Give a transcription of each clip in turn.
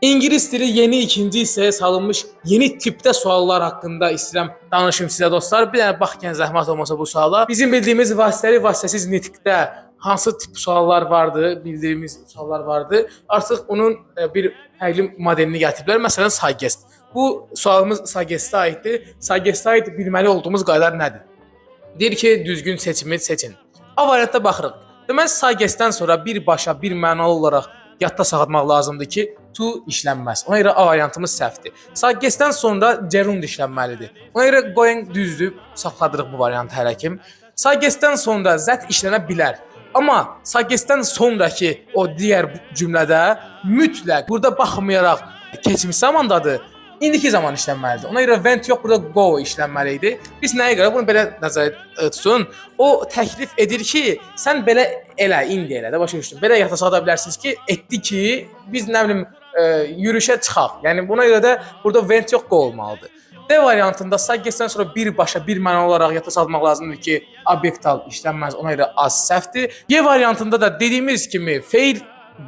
İngilis dili yeni ikinci hissəyə salınmış yeni tipdə suallar haqqında istəyirəm danışım sizə dostlar. Bir dənə baxın zəhmət olmasa bu suala. Bizim bildiyimiz vasitəli vasitəsiz nitqdə hansı tip suallar vardı, bildiyimiz suallar vardı. Artıq onun bir fərqli modelini gətiriblər. Məsələn, Sagest. Bu sualımız Sagestə aiddir. Sagestə aid bilməli olduğumuz qaydalar nədir? Deyir ki, düzgün seçimi seçin. A variantda baxırıq. Deməli, Sagestdən sonra birbaşa bir mənalı olaraq yadda saxlamaq lazımdır ki, to işlənməz. Ona görə A variantımız səhvdir. Sagestdən sonra gerund işlənməlidir. Ona görə going düzdür, saxladırıq bu variantı hələ ki. Sagestdən sonra zət işlənə bilər. Amma Sagestdən sonraki o digər cümlədə mütləq burada baxmayaraq keçmiş zamandadır. İndiki zaman işlənməlidir. Ona görə went yox, burada go işlənməli idi. Biz nəyə görə bunu belə nəzərdə tutun? O təklif edir ki, sən belə elə, indi elə də başa düşdün. Belə yadda salda bilərsiniz ki, etdi ki, biz nə bilim yürüyüşə çıxaq. Yəni buna görə də burada went yox, go olmalıdır. D variantında Sagestdən sonra birbaşa bir məna olaraq yadda salmaq lazımdır ki, obyektal işlənməz. Ona görə az səhvdir. Y variantında da dediyimiz kimi feil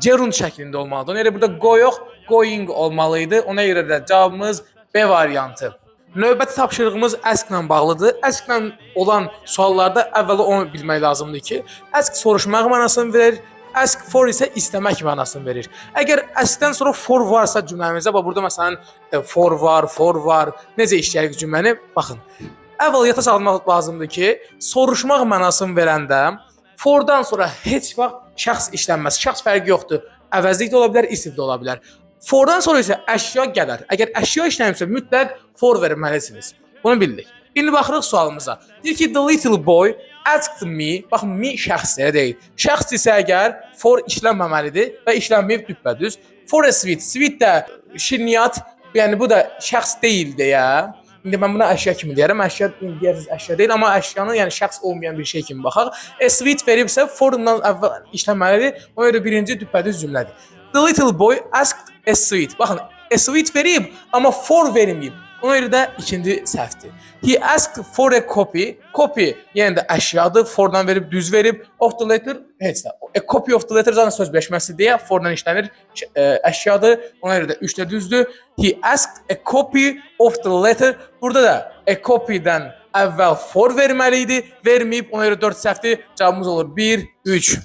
gerund şəklində olmalıdır. Ona görə burada go yox, going olmalıydı. Ona görə də cavabımız B variantı. Növbəti tapşırığımız ask ilə bağlıdır. Ask ilə olan suallarda əvvəla onu bilmək lazımdır ki, ask soruşmaq mənasını verir, ask for isə istəmək mənasını verir. Əgər askdən sonra for varsa cümləmizdə, burada məsələn for var, necə işləyir cümləni? Baxın. Əvvəl yadda salmaq lazımdır ki, soruşmaq mənasını verəndə fordan sonra heç vaxt şəxs işlənməz. Şəxs fərqi yoxdur. Əvəzlik də ola bilər, isim də ola bilər. Fordan sonra isə əşya gələr. Əgər əşya işlənirsə mütləq for verməlisiniz. Bunu bildik. İndi baxırıq sualımıza. Deyir ki, the little boy asked me, baxın, me şəxslərə deyil. Şəxs isə əgər for işlənməməlidir və işlənməyib düppədüz. For a sweet, sweet də şirniyyat, yəni bu da şəxs deyil deyə. İndi mən buna əşya kimi deyərəm. Əşya deyirsiniz, əşya deyil, amma əşyanın yəni şəxs olmayan bir şey kimi baxaq. A sweet veribsə forundan əvvəl işlənməlidir. Ona görə birinci düppədüz cümlədir. The little boy asked a sweet. Baxın, a sweet verib, amma for verməyib. Ona görə də ikinci səhvdir. He asked for a copy. Copy yəni də əşyadır. Fordan verib, düz verib. Of the letter heç də. A copy of the letter zaten söz birləşməsi deyə fordan işlənir. Əşyadır. Ona görə də 3 də düzdür. He asked a copy of the letter. Burada da a copy-dən əvvəl for verməli idi. Verməyib. Ona görə 4 səhvdir. Cavabımız olur 1, 3.